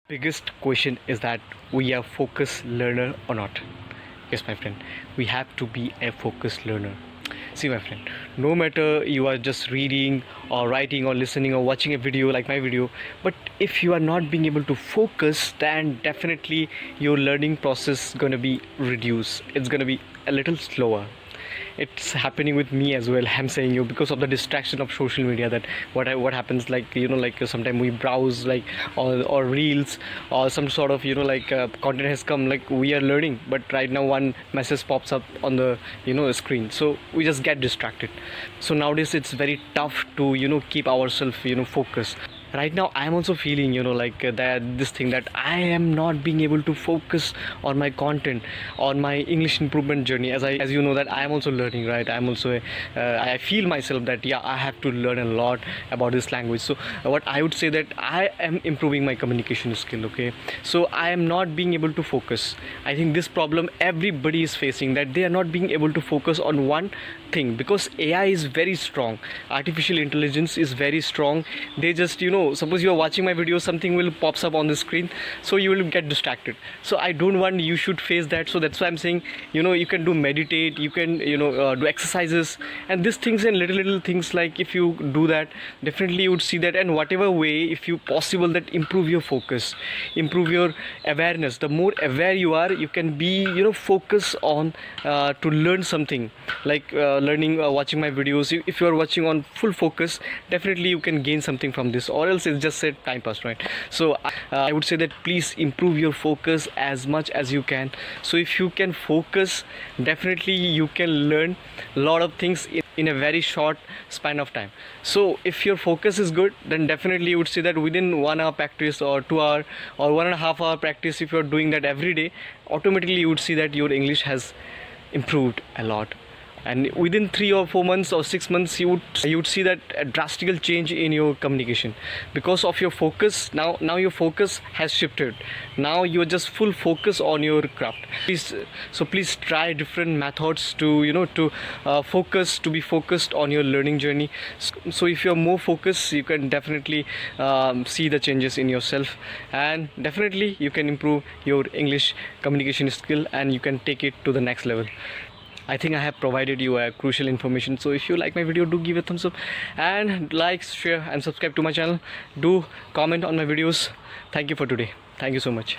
Biggest question is that we are focused learner or not. Yes, my friend, we have to be a focused learner. See, my friend, no matter you are just reading or writing or listening or watching a video like my video, but if you are not being able to focus, then definitely your learning process is gonna be reduced. It's gonna be a little slower. It's happening with me as well. I'm saying you, because of the distraction of social media, that what happens, like, like sometimes we browse, like, or reels, or some sort of content has come, like we are learning, but right now one message pops up on the screen, so we just get distracted. So nowadays it's very tough to keep ourselves focused. Right now I am also feeling that this thing, that I am not being able to focus on my content, on my English improvement journey, as you know that I am also learning, right? I'm also I feel myself that I have to learn a lot about this language. So what I would say, that I am improving my communication skill, okay? So I am not being able to focus. I think this problem everybody is facing, that they are not being able to focus on one thing, because AI is very strong, artificial intelligence is very strong. They just suppose you are watching my video, something will pops up on the screen, so you will get distracted. So I don't want you should face that. So that's why I'm saying, you can do meditate, you can do exercises, and these things, and little things, like if you do that, definitely you would see that. And whatever way, if you possible, that improve your focus, improve your awareness. The more aware you are, you can be focus on to learn something, like learning, watching my videos. If you are watching on full focus, definitely you can gain something from this, or else it's just said time pass, right? So I would say that please improve your focus as much as you can. So if you can focus, definitely you can learn a lot of things in a very short span of time. So if your focus is good, then definitely you would see that within 1 hour practice, or 2 hour, or 1.5 hour practice, if you're doing that every day, automatically you would see that your English has improved a lot. And within 3 or 4 months or 6 months, you would see that a drastic change in your communication, because of your focus. Now your focus has shifted. Now you're just full focus on your craft. Please try different methods to focus, to be focused on your learning journey. So if you're more focused, you can definitely see the changes in yourself, and definitely you can improve your English communication skill, and you can take it to the next level. I think I have provided you a crucial information. So if you like my video, do give a thumbs up, and like, share and subscribe to my channel. Do comment on my videos. Thank you for today. Thank you so much.